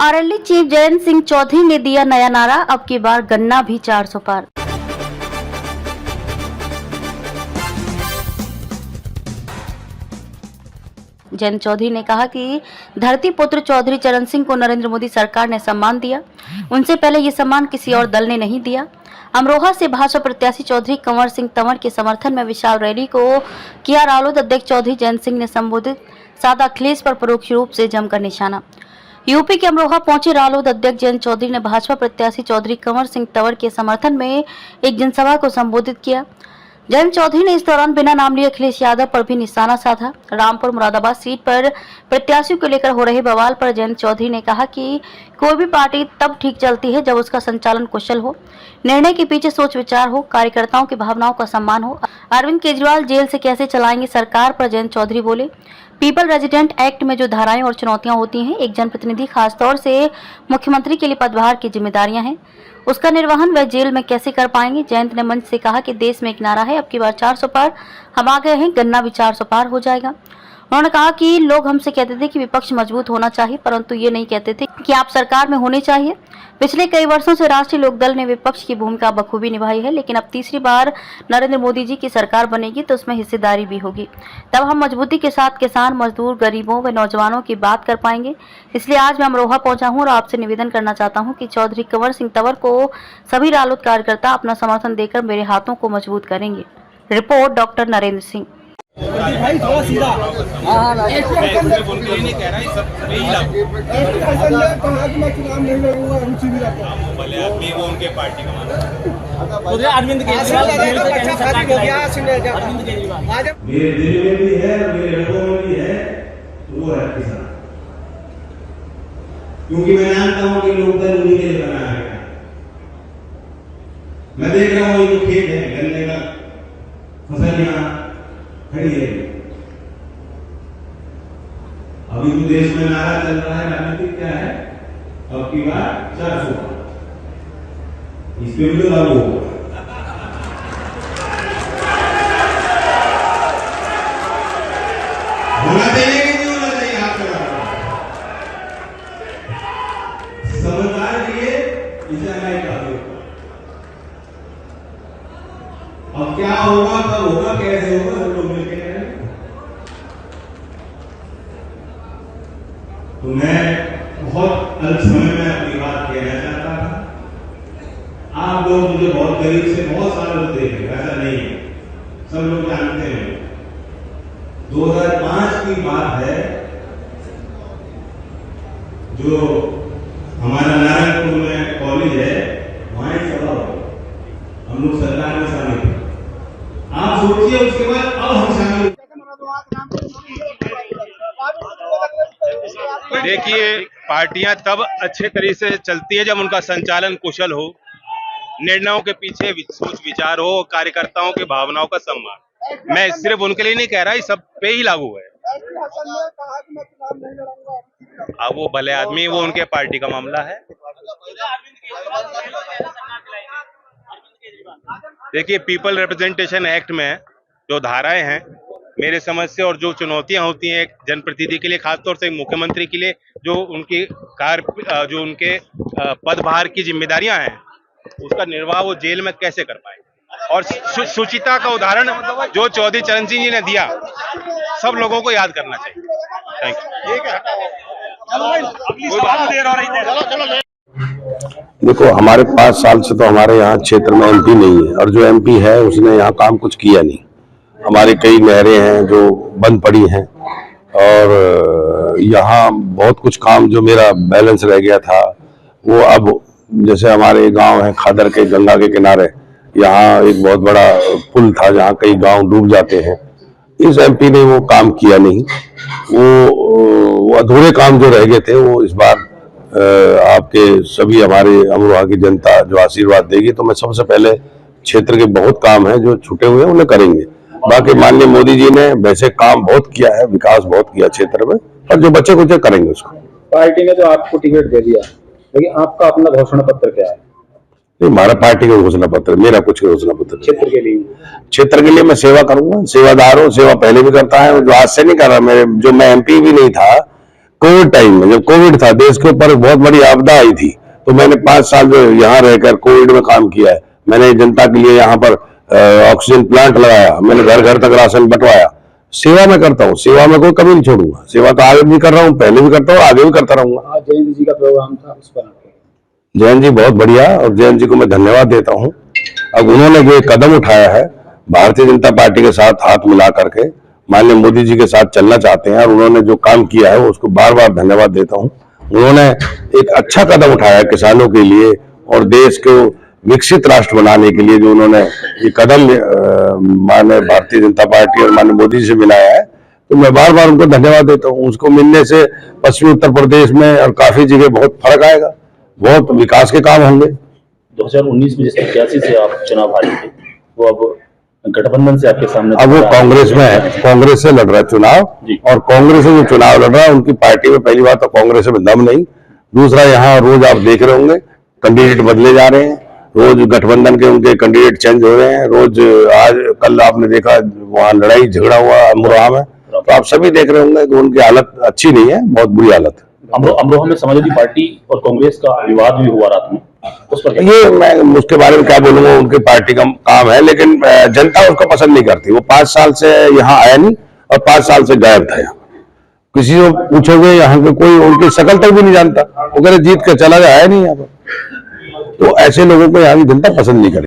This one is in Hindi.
आरएलडी चीफ जयंत सिंह चौधरी ने दिया नया नारा, अब की बार गन्ना भी 400 पार। जयंत चौधरी ने कहा कि धरती पुत्र चौधरी चरण सिंह को नरेंद्र मोदी सरकार ने सम्मान दिया, उनसे पहले ये सम्मान किसी और दल ने नहीं दिया। अमरोहा से भाजपा प्रत्याशी चौधरी कंवर सिंह तंवर के समर्थन में विशाल रैली को किया रालोद अध्यक्ष चौधरी जयंत सिंह ने संबोधित, सादा अखिलेश पर परोक्ष रूप से जमकर निशाना। यूपी के अमरोहा पहुंचे रालोद अध्यक्ष जयंत चौधरी ने भाजपा प्रत्याशी चौधरी कंवर सिंह तंवर के समर्थन में एक जनसभा को संबोधित किया। जयंत चौधरी ने इस दौरान बिना नाम लिए अखिलेश यादव पर भी निशाना साधा। रामपुर मुरादाबाद सीट पर प्रत्याशियों को लेकर हो रहे बवाल पर जयंत चौधरी ने कहा कि कोई भी पार्टी तब ठीक चलती है जब उसका संचालन कुशल हो, निर्णय के पीछे सोच विचार हो, कार्यकर्ताओं की भावनाओं का सम्मान हो। अरविंद केजरीवाल जेल से कैसे चलाएंगे सरकार पर जयंत चौधरी बोले। पीपल रेजिडेंट एक्ट में जो धाराएं और चुनौतियां होती हैं, एक जनप्रतिनिधि खासतौर से मुख्यमंत्री के लिए पदभार की जिम्मेदारियां हैं, उसका निर्वहन वह जेल में कैसे कर पाएंगे। जयंत ने मंच से कहा कि देश में एक नारा है, अब की बार 400 पार, हम आ गए हैं, गन्ना भी 400 पार हो जाएगा। उन्होंने कहा कि लोग हमसे कहते थे कि विपक्ष मजबूत होना चाहिए, परंतु ये नहीं कहते थे कि आप सरकार में होने चाहिए। पिछले कई वर्षों से राष्ट्रीय लोकदल ने विपक्ष की भूमिका बखूबी निभाई है, लेकिन अब तीसरी बार नरेंद्र मोदी जी की सरकार बनेगी तो उसमें हिस्सेदारी भी होगी, तब हम मजबूती के साथ किसान, मजदूर, गरीबों व नौजवानों की बात कर पाएंगे। इसलिए आज मैं अमरोहा पहुंचा हूं और आपसे निवेदन करना चाहता हूं कि चौधरी कंवर सिंह तंवर को सभी रालोद कार्यकर्ता अपना समर्थन देकर मेरे हाथों को मजबूत करेंगे। Report doctor Narendra Singh. भाई थोड़ा सीधा नहीं कह रहा है सब नहीं भले आदमी वो उनके पार्टी का अरविंद केजरीवाल मेरे दिल में भी है, मेरे लोगों में भी है, वो है किसान। क्योंकि मैं जानता हूँ कि लोकदल उन्हीं के लिए बनाया गया। मैं देख रहा हूँ ये खेत है, गन्ने का फसल यहाँ खड़ी है। अभी तो देश में नारा चल रहा है, राजनीति क्या है, अब की बार 400 इस पे भी तो लागू होगा। होना चाहिए कि नहीं होना चाहिए, आप समझदार लिए इसे हमारी काफी। अब क्या होगा, कब होगा, कैसे होगा, सब लोग मिलकर करेंगे। तो मैं बहुत अल्प समय में अपनी बात कहना चाहता था। आप लोग मुझे बहुत करीब से बहुत सालों से देख रहे, ऐसा नहीं है, सब लोग जानते हैं। 2005 की बात है, जो हमारा नारायणपुर में कॉलेज है, वहां एक सभा हुई, हम लोग सरकार में शामिल थे। आप सोचिए उसके बाद अब हम शामिल। देखिए, पार्टियां तब अच्छे तरीके से चलती है जब उनका संचालन कुशल हो, निर्णयों के पीछे सोच विचार हो, कार्यकर्ताओं की भावनाओं का सम्मान। मैं सिर्फ उनके लिए नहीं कह रहा, इस सब पे ही लागू है। अब वो भले आदमी, वो उनके पार्टी का मामला है। देखिए, पीपल रिप्रेजेंटेशन एक्ट में जो धाराएं हैं, मेरे समझ से, और जो चुनौतियां होती हैं एक जनप्रतिनिधि के लिए, खासतौर से मुख्यमंत्री के लिए, जो उनकी जो उनके पदभार की जिम्मेदारियां हैं, उसका निर्वाह वो जेल में कैसे कर पाए। और सुचिता का उदाहरण जो चौधरी चरण सिंह जी ने दिया, सब लोगों को याद करना चाहिए। Thank you. देखो, हमारे 5 साल से तो हमारे यहाँ क्षेत्र में एमपी नहीं है, और जो एमपी है उसने यहाँ काम कुछ किया नहीं। हमारी कई नहरें हैं जो बंद पड़ी हैं, और यहाँ बहुत कुछ काम जो मेरा बैलेंस रह गया था वो अब, जैसे हमारे गांव है खादर के गंगा के किनारे, यहाँ एक बहुत बड़ा पुल था जहाँ कई गांव डूब जाते हैं। इस एमपी ने वो काम किया नहीं। वो अधूरे काम जो रह गए थे वो इस बार आपके सभी हमारे अमरोहा की जनता जो आशीर्वाद देगी, तो मैं सबसे पहले क्षेत्र के बहुत काम है जो छूटे हुए हैं उन्हें करेंगे। बाकी माननीय मोदी जी ने वैसे काम बहुत किया है, विकास बहुत किया क्षेत्र में, और जो बच्चे कुछ करेंगे उसको। पार्टी ने तो आपको टिकट दे दिया, लेकिन आपका अपना घोषणा पत्र क्या है? नहीं, हमारा पार्टी का घोषणा पत्र, मेरा कुछ घोषणा पत्र। क्षेत्र के लिए मैं सेवा करूंगा, सेवादार हूँ, सेवा पहले भी करता है, जो आज से नहीं कर रहा। जो मैं एमपी भी नहीं था, कोविड टाइम में, जब कोविड था, देश के ऊपर बहुत बड़ी आपदा आई थी, तो मैंने 5 साल जो यहाँ रहकर कोविड में काम किया है। मैंने जनता के लिए यहाँ पर ऑक्सीजन प्लांट लगाया, मैंने घर घर तक राशन बंटवाया। सेवा में करता हूँ, सेवा में कोई कमी नहीं छोड़ूंगा। सेवा तो आगे भी कर रहा हूँ, पहले भी करता हूँ, आगे भी करता रहूंगा। आज जयंत जी का प्रोग्राम था, उस पर जयंत जी बहुत बढ़िया, और जयंत जी को मैं धन्यवाद देता हूँ। अब उन्होंने जो एक कदम उठाया है, भारतीय जनता पार्टी के साथ हाथ मिला करके माननीय मोदी जी के साथ चलना चाहते हैं, और उन्होंने जो काम किया है उसको बार बार धन्यवाद देता हूँ। उन्होंने एक अच्छा कदम उठाया किसानों के लिए और देश को विकसित राष्ट्र बनाने के लिए, जो उन्होंने ये कदम माननीय भारतीय जनता पार्टी और माननीय मोदी जी से मिलाया है, तो मैं बार बार उनको धन्यवाद देता हूँ। उसको मिलने से पश्चिमी उत्तर प्रदेश में और काफी जगह बहुत फर्क आएगा, बहुत विकास के काम होंगे। 2019 में जिस प्रत्याशी से आप चुनाव हारे थे, वो अब गठबंधन से आपके सामने, अब वो कांग्रेस में है, कांग्रेस से लड़ रहा है चुनाव, और कांग्रेस से जो चुनाव लड़ रहा है उनकी पार्टी में पहली बात तो कांग्रेस में दम नहीं, दूसरा यहाँ रोज आप देख रहे होंगे कैंडिडेट बदले जा रहे हैं, रोज गठबंधन के उनके कैंडिडेट चेंज हो रहे हैं, रोज आज कल आपने देखा वहाँ लड़ाई झगड़ा हुआ अमरोहा में, तो आप सभी देख रहे होंगे कि उनकी हालत अच्छी नहीं है, बहुत बुरी हालत है। अमरोहा में समाजवादी पार्टी और कांग्रेस का विवाद भी हुआ रात में, उस पर ये मैं उसके बारे में क्या बोलूंगा, उनकी पार्टी का काम है, लेकिन जनता उसको पसंद नहीं करती। वो 5 साल से यहाँ आया नहीं और 5 साल से गायब था। यहाँ किसी को पूछोगे यहाँ के कोई उनकी शक्ल तक भी नहीं जानता, वो कह रहे जीत के चला गया, आया नहीं यहाँ पर। तो ऐसे लोगों को यहाँ की जनता पसंद नहीं करती।